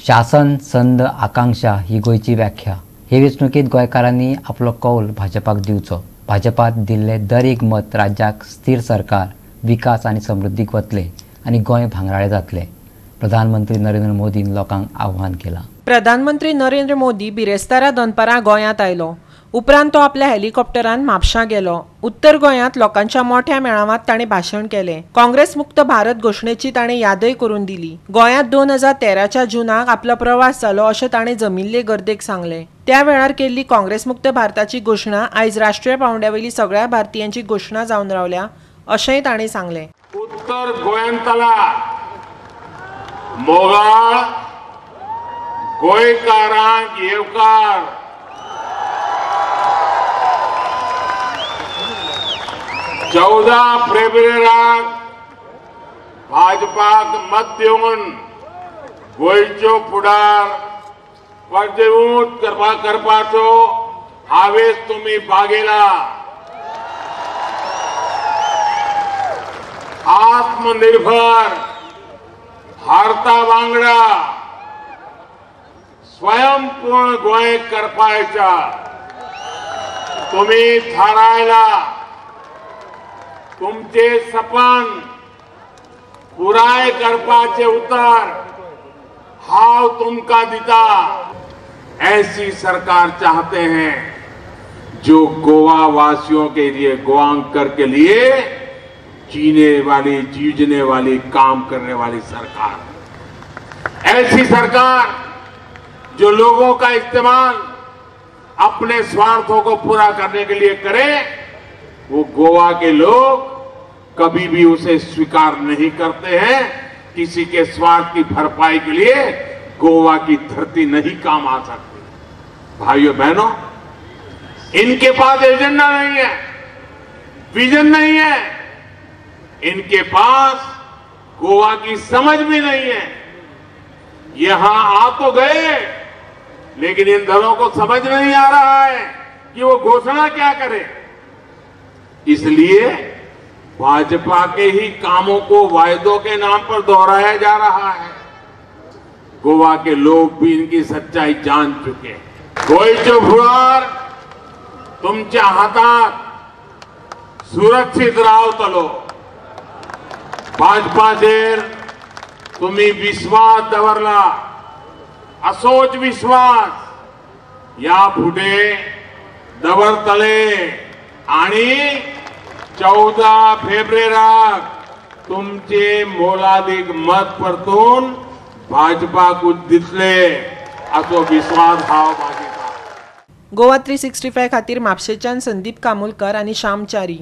शासन संद आकांक्षा ही गोयची व्याख्या। हे वेंचणुकेत गोंयकारांनी आपलो कौल भाजपाक दिवचो। भाजपात दिल्ले दर एक मत राज्याक स्थिर सरकार, विकास आणि समृद्धीक वतले आणि गोंय भांगराळे जातले। प्रधानमंत्री नरेंद्र मोदीन लोकांक आव्हान केला। प्रधानमंत्री नरेंद्र मोदी बिरेस्तारा दनपारां गोंयांत आयलो। उपरांत तो आपल्या हेलिकॉप्टरान म्हापशां गेलो। उत्तर गोंयांत लोकांच्या मोठ्या मेळाव्यांत ताणें भाशण केलें। काँग्रेस मुक्त भारत घोशणेची ताणें यादय करून दिली। गोंयांत 2013च्या जुनाक आपलो प्रवास जालो अशें ताणें जमिल्ले गर्देक सांगलें। त्या वेळार केल्ली काँग्रेस मुक्त भारताची घोशणा आयज राष्ट्रीय पांवड्यावेली सगळ्या भारतीयांची घोशणा जावन रावल्या अशेंय ताणें सांगलें। उत्तर गोंयांतला मोगाळ गोंयकारांक येवकार 14 फेब्रुवारीक भाजपाक मत दिवन गोंयच्यो फुडार वजेवूत करपाचो हावेस तुमी बागेला। आत्मनिर्भर भारता वांगडा स्वयंपूर्ण गोंय करपाच्या तुम्ही थारायला। तुमचे सपन पुराय करपाचे उतर हाव तुमका दिता। ऐसी सरकार चाहते हैं जो गोवा वासियों के लिए, गोवांकर के लिए जीने वाली, जूझने वाली, काम करने वाली सरकार। ऐसी सरकार जो लोगों का इस्तेमाल अपने स्वार्थों को पूरा करने के लिए करे, वो गोवा के लोग कभी भी उसे स्वीकार नहीं करते हैं। किसी के स्वार्थ की भरपाई के लिए गोवा की धरती नहीं काम आ सकती। भाइयों बहनों, इनके पास एजेंडा नहीं है, विजन नहीं है, इनके पास गोवा की समझ भी नहीं है। यहां आ तो गए, लेकिन इन दलों को समझ नहीं आ रहा है कि वो घोषणा क्या करे। इसलिए भाजपा के ही कामों को वायदों के नाम पर दोहराया जा रहा है। गोवा के लोग भी इनकी सच्चाई जान चुके। गोंयच्यो फुडार तुमच्या हातात सुरक्षित रावतलो। भाजपाचेर तुम्ही विश्वास दवरला, असोच विश्वास या फुडे दवरतले आणि 14 फेब्रुवारीक तुमचे मोलादीक मत परतून भाजपाक दितले असो विश्वास हांव बाळगितां। गोवा 365 खातीर म्हापशेच्यान संदीप कामुलकर आनी श्याम च्यारी।